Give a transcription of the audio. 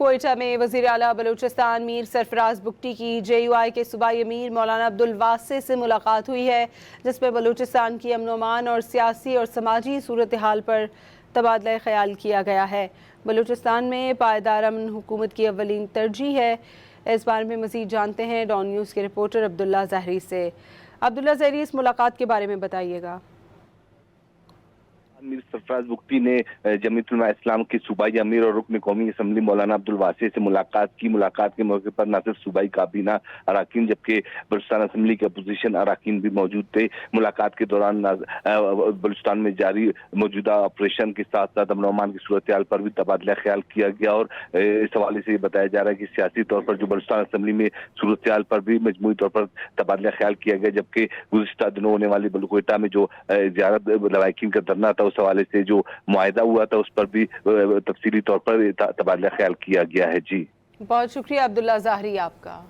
کوئٹہ میں وزیر اعلیٰ بلوچستان میر سرفراز بگٹی کی JUI کے صوبائی امیر مولانا عبدالواسع سے ملاقات ہوئی ہے، جس میں بلوچستان کی امن و امان اور سیاسی اور سماجی صورتحال پر تبادلہ خیال کیا گیا ہے۔ بلوچستان میں پائیدار امن حکومت کی اولین ترجیح ہے۔ اس بارے میں مزید جانتے ہیں ڈان نیوز کے رپورٹر عبداللہ ظاہری سے۔ عبداللہ ظاہری، اس ملاقات کے بارے میں بتائیے گا۔ میر سرفراز بگٹی نے جمعیت علماء اسلام کے صوبائی امیر اور رکن قومی اسمبلی مولانا عبدالواسع سے ملاقات کی۔ ملاقات کے موقع پر نہ صرف صوبائی کابینہ اراکین جبکہ بلوچستان اسمبلی کے اپوزیشن اراکین بھی موجود تھے۔ ملاقات کے دوران بلوچستان میں جاری موجودہ آپریشن کے ساتھ ساتھ امن و امان کی صورتحال پر بھی تبادلہ خیال کیا گیا، اور اس حوالے سے یہ بتایا جا رہا ہے کہ سیاسی طور پر جو بلوچستان اسمبلی میں صورتحال پر بھی مجموعی طور پر تبادلہ خیال کیا گیا، جبکہ گزشتہ دنوں ہونے والی کوئٹہ میں جو زیارت لوائقین کا دھرنا تھا اس حوالے سے جو معاہدہ ہوا تھا اس پر بھی تفصیلی طور پر تبادلہ خیال کیا گیا ہے۔ جی بہت شکریہ عبداللہ ظاہری آپ کا۔